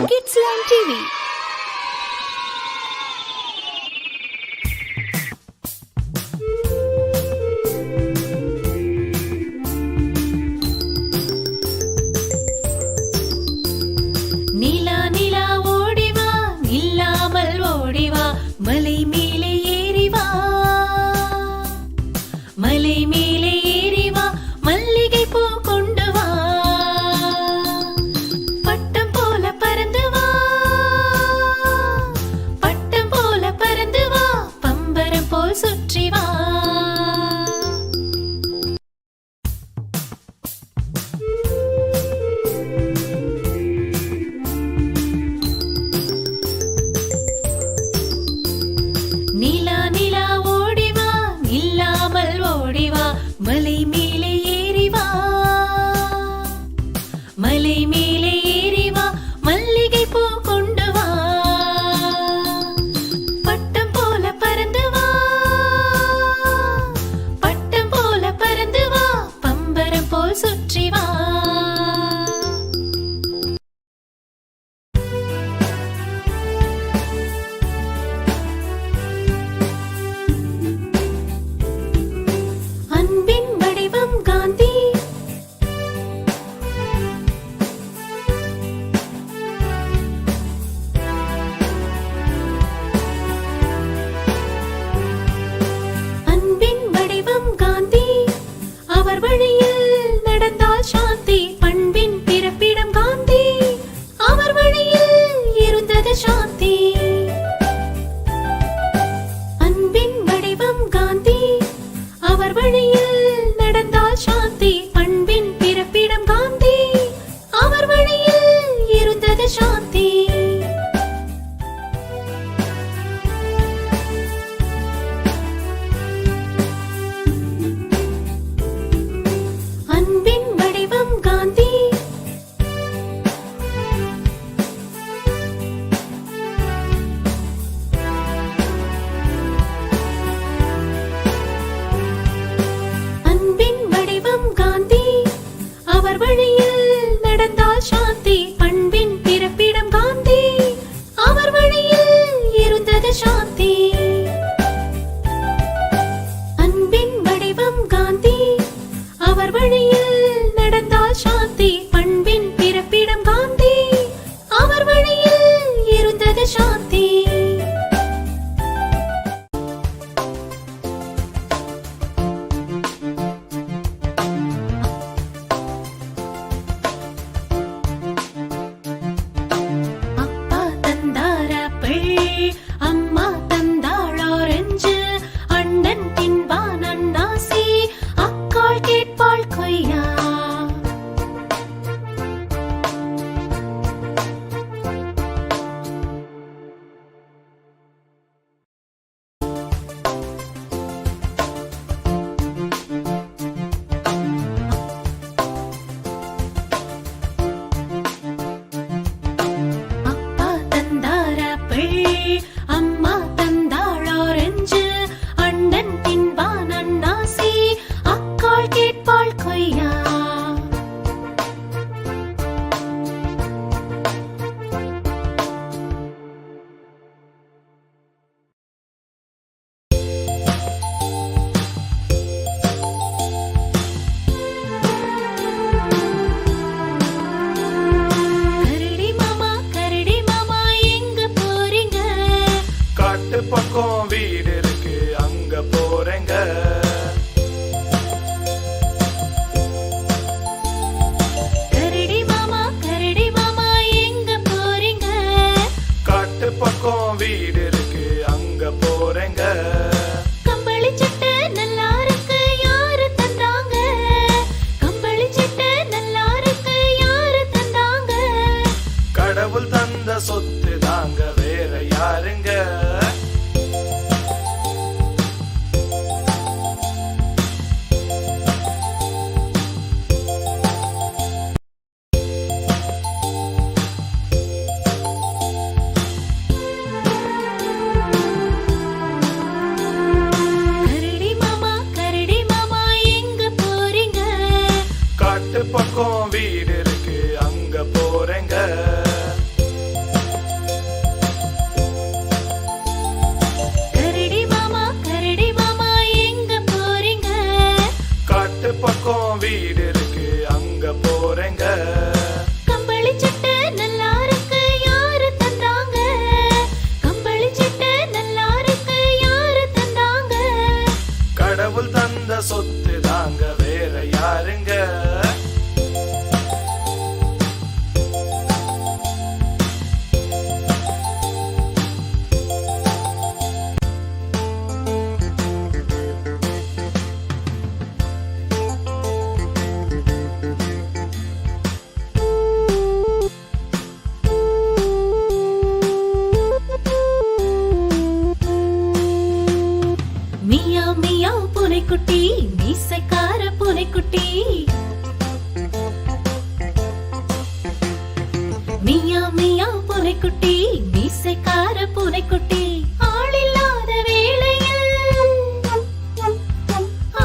Kidsland TV. நிலா நிலா ஓடிவா நில்லாமல் ஓடிவா மலை மேலே ஏறிவா மலை மேலே ஏறிவா மல்லிகை பூ கொண்டு வா பட்டம் போல பறந்து வா பட்டம் போல பறந்து வா பம்பரம் போல் சுற்றி வா நிலா நிலா ஓடிவா நில்லாமல் ஓடிவா மலை மேலே ஏறிவா மலை மேலே ஏறிவா மல்லிகை பூ கொண்டு வா பட்டம் போல பறந்து வா பட்டம் போல பறந்து வா பம்பரம் போல் சுற்றி வா அன்பின் வடிவம் காந்தி அன்பின் வடிவம் காந்தி அவர் வழியில் நடந்தால் சாந்தி பண்பின் பிறப்பிடம் காந்தி அவர் வழியில் இருந்தது சாந்தி அன்பின் வடிவம் காந்தி அவர் வழியில் நடந்தால் சாந்தி பண்பின் பிறப்பிடம் காந்தி அவர் வழியில் இருந்தது சாந்தி அன்பின் வடிவம் காந்தி அன்பின் வடிவம் காந்தி அவர் வழியில் நடந்தால் சாந்தி பண்பின் பிறப்பிடம் காந்தி அவர் வழியில் இருந்தது சாந்தி அன்பின் வடிவம் காந்தி அவர் வழியில் நடந்தால் சாந்தி பண்பின் பிறப்பிடம் காந்தி அவர் வழியில் இருந்தது சாந்தி அப்பா தந்தார் ஆப்பிள் அம்மா தந்தாள் ஆரஞ்சு அண்ணன் தின்பான் அன்னாசி அக்காள் கேட்பாள் கொய்யா அப்பா தந்தார் ஆப்பிள் அம்மா தந்தாள் ஆரஞ்சு அண்ணன் தின்பான் அன்னாசி அக்காள் கேட்பாள் கொய்யா கரடி மாமா எங்க போறீங்க காட்டு பக்கம் வீடு இருக்கு அங்க போறேங்க கரடி மாமா எங்க போறீங்க காட்டு பக்கம் வீடு இருக்கு அங்க போறேங்க கம்பளி சட்டை நல்லா இருக்கு யாரு தந்தாங்க கம்பளி சட்டை நல்லா இருக்கு யாரு தந்தாங்க கடவுள் தந்த சொத்து தாங்க வேற யாருங்க கரடி மாமா எங்க போறீங்க காட்டு பக்கம் வீடு இருக்கு அங்க போறேங்க கம்பளி சட்டை நல்லா இருக்கு யாரு தந்தாங்க? கம்பளி சட்டை நல்லா இருக்கு யாரு தந்தாங்க? கடவுள் தந்த சொத்து தாங்க வேற யாருங்க? மியா மியா பூனைக்குட்டி மீசைக்கார பூனைக்குட்டி. மியா மியா பூனைக்குட்டி மீசைக்கார பூனைக்குட்டி. ஆளில்லாத வேளையில்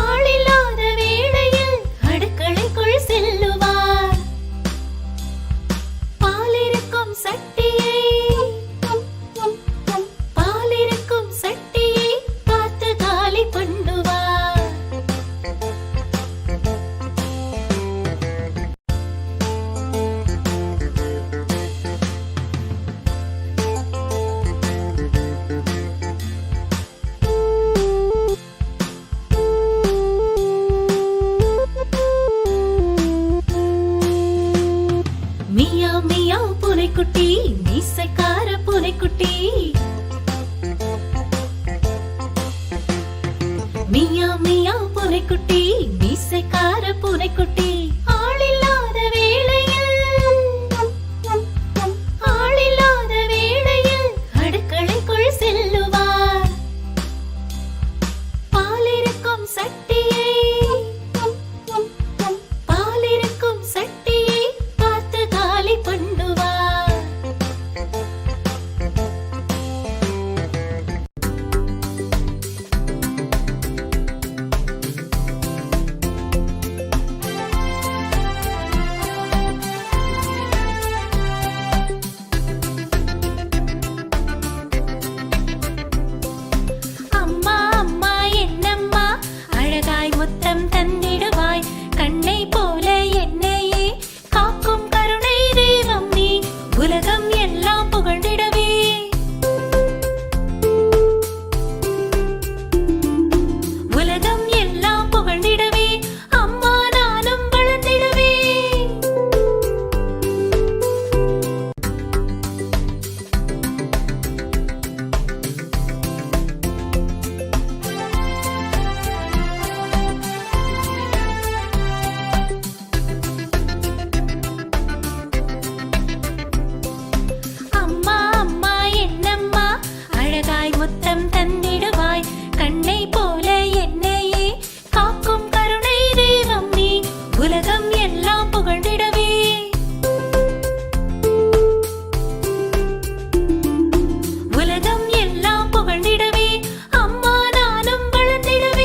ஆளில்லாத வேளையில் அடுக்களைக்குள் செல்லுவார். பாலிருக்கும் சட்டியை பாலிருக்கும் சட்டியை பார்த்து காலி பண்ணுவார். மியா மியா பூனைக்குட்டி மீசைக்கார பூனைக்குட்டி. மியா மியா பூனைக்குட்டி மீசைக்கார பூனைக்குட்டி. ஆளில்லாத வேளையில் ஆளில்லாத வேளையில் அடுக்களைக்குள் செல்லுவார். பாலிருக்கும் சட்டியை பாலிருக்கும் சட்டியை பார்த்து காலி பண்ணுவார். அம்மா அம்மா என்னம்மா அழகாய் முத்தம் தந்திடுவாய். கண்ணை போல என்னையே காக்கும் கருணை தெய்வம் நீ. உலகம் எல்லாம் புகழ்ந்திடவே உலகம் எல்லாம் புகழ்ந்திடவே அம்மா நானும் வளர்ந்திடவே. அம்மா அம்மா என்னம்மா அழகாய் முத்தம் தந்திடுவாய். கண்ணை போல என்னையே காக்கும் கருணை தெய்வம் நீ. உலகம் எல்லாம் புகழ்ந்திடவே உலகம் எல்லாம் புகழ்ந்திடவே அம்மா நானும் வளர்ந்திடவே.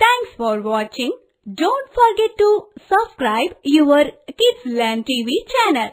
Thanks for watching. Don't forget to subscribe your Kids Learn TV channel.